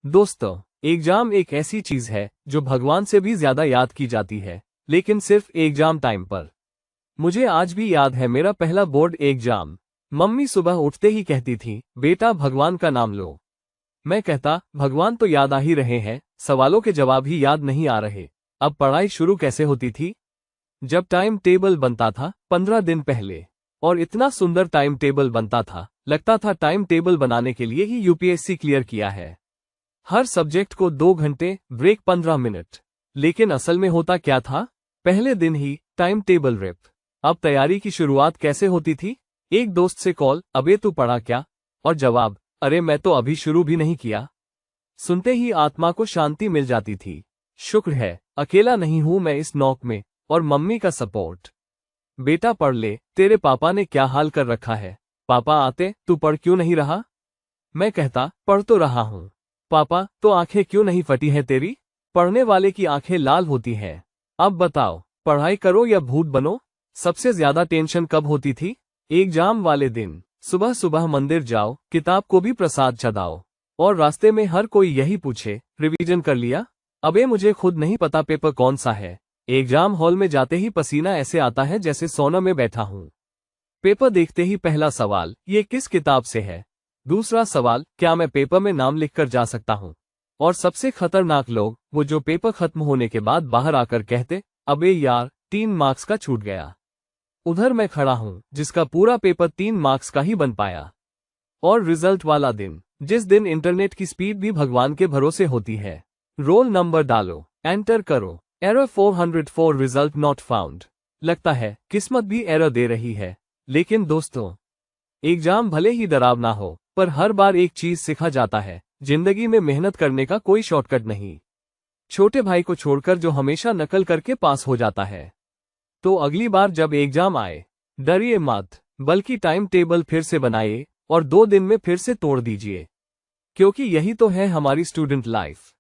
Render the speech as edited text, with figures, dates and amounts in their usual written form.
दोस्तों, एग्जाम एक ऐसी चीज है जो भगवान से भी ज्यादा याद की जाती है, लेकिन सिर्फ एग्जाम टाइम पर। मुझे आज भी याद है मेरा पहला बोर्ड एग्जाम। मम्मी सुबह उठते ही कहती थी, बेटा भगवान का नाम लो। मैं कहता, भगवान तो याद आ ही रहे हैं, सवालों के जवाब ही याद नहीं आ रहे। अब पढ़ाई शुरू कैसे होती थी? जब टाइम टेबल बनता था 15 दिन पहले, और इतना सुंदर टाइम टेबल बनता था, लगता था टाइम टेबल बनाने के लिए ही यूपीएससी क्लियर किया है। हर सब्जेक्ट को 2 घंटे, ब्रेक 15 मिनट। लेकिन असल में होता क्या था? पहले दिन ही टाइम टेबल रिप। अब तैयारी की शुरुआत कैसे होती थी? एक दोस्त से कॉल, अबे तू पढ़ा क्या? और जवाब, अरे मैं तो अभी शुरू भी नहीं किया। सुनते ही आत्मा को शांति मिल जाती थी। शुक्र है अकेला नहीं हूं मैं इस नौक में, और मम्मी का सपोर्ट। बेटा पढ़ ले, तेरे पापा ने क्या हाल कर रखा है। पापा आते, तू पढ़ क्यों नहीं रहा? मैं कहता, पढ़ तो रहा हूं। पापा, तो आंखें क्यों नहीं फटी है तेरी? पढ़ने वाले की आंखें लाल होती हैं। अब बताओ, पढ़ाई करो या भूत बनो? सबसे ज्यादा टेंशन कब होती थी? एग्जाम वाले दिन। सुबह सुबह मंदिर जाओ, किताब को भी प्रसाद चढ़ाओ, और रास्ते में हर कोई यही पूछे, रिवीजन कर लिया? अबे मुझे खुद नहीं पता पेपर कौन सा है। एग्जाम हॉल में जाते ही पसीना ऐसे आता है जैसे सोना में बैठा हूं। पेपर देखते ही पहला सवाल, ये किस किताब से है? दूसरा सवाल, क्या मैं पेपर में नाम लिखकर जा सकता हूँ? और सबसे खतरनाक लोग, वो जो पेपर खत्म होने के बाद बाहर आकर कहते, अबे यार 3 मार्क्स का छूट गया। उधर मैं खड़ा हूँ जिसका पूरा पेपर 3 मार्क्स का ही बन पाया। और रिजल्ट वाला दिन, जिस दिन इंटरनेट की स्पीड भी भगवान के भरोसे होती है। रोल नंबर डालो, एंटर करो, एरर 404, रिजल्ट नॉट फाउंड। लगता है किस्मत भी एरर दे रही है। लेकिन दोस्तों, एग्जाम भले ही डरावना हो, पर हर बार एक चीज सिखा जाता है, जिंदगी में मेहनत करने का कोई शॉर्टकट नहीं। छोटे भाई को छोड़कर जो हमेशा नकल करके पास हो जाता है। तो अगली बार जब एग्जाम आए, डरिए मत, बल्कि टाइम टेबल फिर से बनाइए और 2 दिन में फिर से तोड़ दीजिए। क्योंकि यही तो है हमारी स्टूडेंट लाइफ।